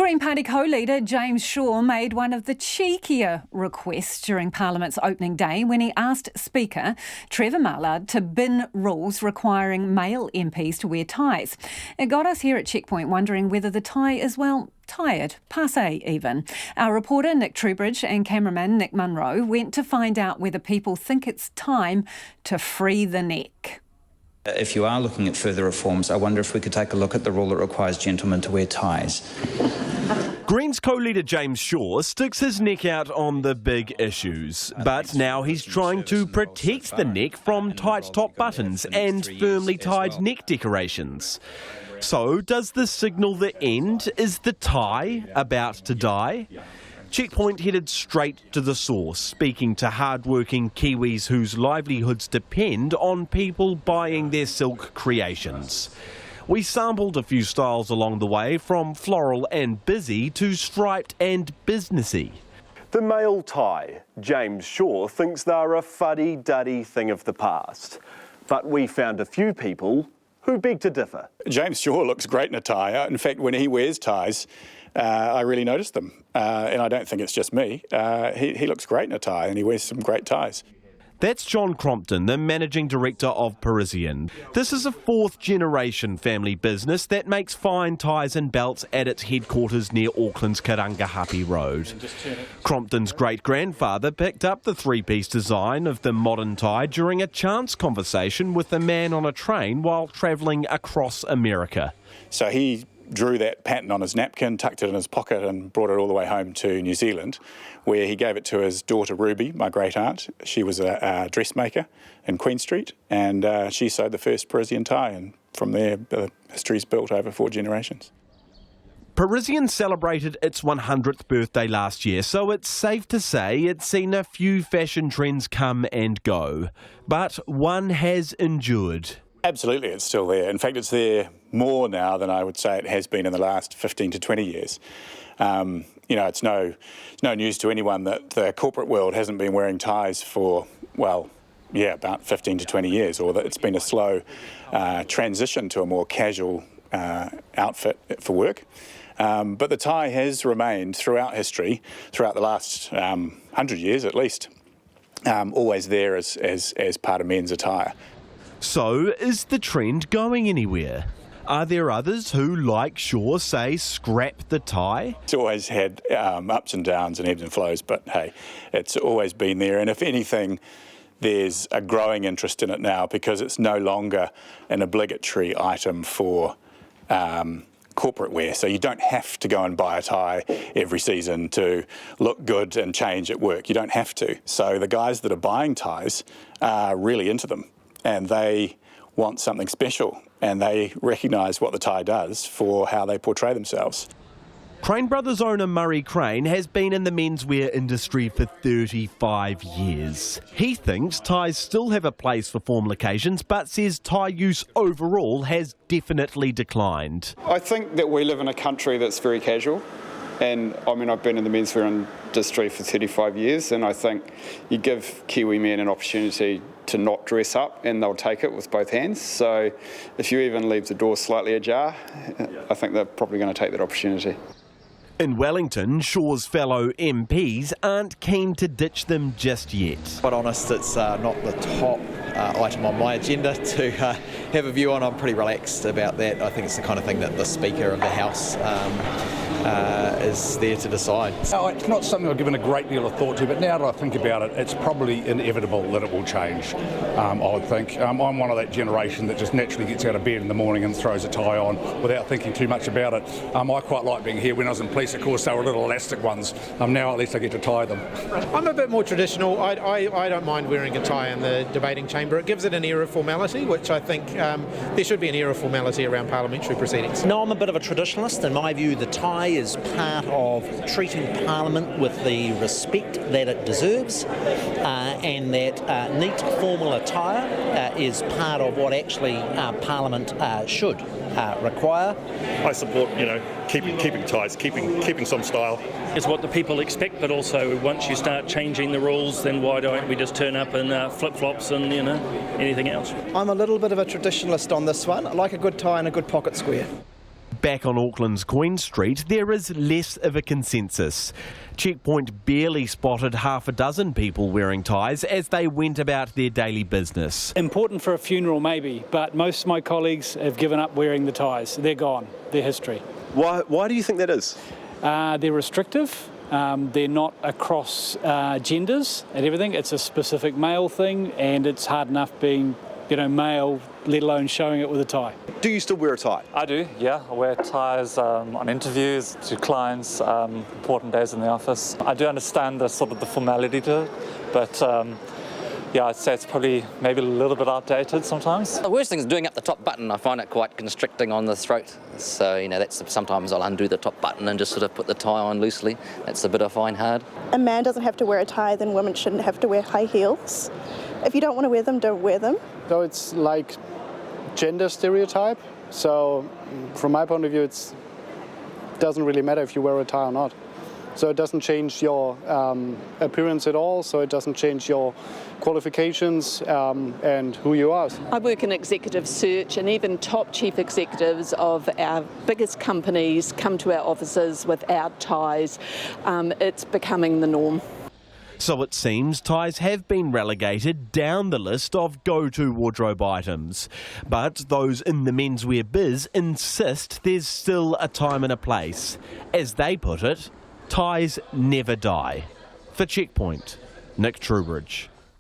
Green Party co-leader James Shaw made one of the cheekier requests during Parliament's opening day when he asked Speaker Trevor Mallard to bin rules requiring male MPs to wear ties. It got us here at Checkpoint wondering whether the tie is, well, tired, passé even. Our reporter Nick Truebridge and cameraman Nick Monro went to find out whether people think it's time to free the neck. If you are looking at further reforms, I wonder if we could take a look at the rule that requires gentlemen to wear ties. Greens co-leader James Shaw sticks his neck out on the big issues, but now he's trying to protect the neck from tight top buttons and firmly tied neck decorations. So, does this signal the end? Is the tie about to die? Checkpoint headed straight to the source, speaking to hard-working Kiwis whose livelihoods depend on people buying their silk creations. We sampled a few styles along the way, from floral and busy to striped and businessy. The male tie. James Shaw thinks they're a fuddy-duddy thing of the past. But we found a few people who beg to differ. James Shaw looks great in a tie. In fact, when he wears ties, I really notice them. And I don't think it's just me. He looks great in a tie, and he wears some great ties. That's John Crompton, the managing director of Parisian. This is a fourth-generation family business that makes fine ties and belts at its headquarters near Auckland's Karangahape Road. Crompton's great-grandfather picked up the three-piece design of the modern tie during a chance conversation with a man on a train while travelling across America. So he drew that pattern on his napkin, tucked it in his pocket and brought it all the way home to New Zealand, where he gave it to his daughter Ruby, my great-aunt. She was a dressmaker in Queen Street, and she sewed the first Parisian tie, and from there the history's built over 4 generations. Parisian celebrated its 100th birthday last year, so it's safe to say it's seen a few fashion trends come and go. But one has endured. Absolutely, it's still there. In fact, it's there more now than I would say it has been in the last 15 to 20 years. It's no news to anyone that the corporate world hasn't been wearing ties for, about 15 to 20 years, or that it's been a slow transition to a more casual outfit for work. But the tie has remained throughout history, throughout the last 100 years at least, always there as part of men's attire. So, is the trend going anywhere? Are there others who, like Shaw, say scrap the tie? It's always had ups and downs and ebbs and flows, but hey, it's always been there. And if anything, there's a growing interest in it now because it's no longer an obligatory item for corporate wear. So you don't have to go and buy a tie every season to look good and change at work. You don't have to. So the guys that are buying ties are really into them, and they want something special, and they recognise what the tie does for how they portray themselves. Crane Brothers owner Murray Crane has been in the menswear industry for 35 years. He thinks ties still have a place for formal occasions, but says tie use overall has definitely declined. I think that we live in a country that's very casual. And I've been in the menswear industry for 35 years, and I think you give Kiwi men an opportunity to not dress up, and they'll take it with both hands. So if you even leave the door slightly ajar, I think they're probably going to take that opportunity. In Wellington, Shaw's fellow MPs aren't keen to ditch them just yet. But honest, it's not the top item on my agenda to have a view on. I'm pretty relaxed about that. I think it's the kind of thing that the Speaker of the House is there to decide. No, it's not something I've given a great deal of thought to, but now that I think about it, it's probably inevitable that it will change, I would think. I'm one of that generation that just naturally gets out of bed in the morning and throws a tie on without thinking too much about it. I quite like being here. When I was in police, of course, they were little elastic ones. Now at least I get to tie them. I'm a bit more traditional. I don't mind wearing a tie in the debating chamber. It gives it an air of formality, which I think there should be an air of formality around parliamentary proceedings. No, I'm a bit of a traditionalist. In my view, the tie is part of treating Parliament with the respect that it deserves, and that neat formal attire is part of what actually Parliament should require. I support, keeping ties, keeping some style. It's what the people expect, but also once you start changing the rules, then why don't we just turn up in flip-flops and anything else? I'm a little bit of a traditionalist on this one. I like a good tie and a good pocket square. Back on Auckland's Queen Street, there is less of a consensus. Checkpoint barely spotted half a dozen people wearing ties as they went about their daily business. Important for a funeral maybe, but most of my colleagues have given up wearing the ties. They're gone, they're history. Why do you think that is? They're restrictive. They're not across genders and everything. It's a specific male thing, and it's hard enough being, male, let alone showing it with a tie. Do you still wear a tie? I do, yeah. I wear ties on interviews, to clients, important days in the office. I do understand the formality to it, but I'd say it's probably maybe a little bit outdated sometimes. The worst thing is doing up the top button. I find it quite constricting on the throat. So, that's sometimes I'll undo the top button and just sort of put the tie on loosely. That's a bit of fine hard. A man doesn't have to wear a tie, then women shouldn't have to wear high heels. If you don't want to wear them, don't wear them. So it's like gender stereotype. So from my point of view, it doesn't really matter if you wear a tie or not. So it doesn't change your appearance at all, so it doesn't change your qualifications and who you are. I work in executive search, and even top chief executives of our biggest companies come to our offices without ties. It's becoming the norm. So it seems ties have been relegated down the list of go-to wardrobe items. But those in the menswear biz insist there's still a time and a place. As they put it, ties never die. For Checkpoint, Nick Truebridge.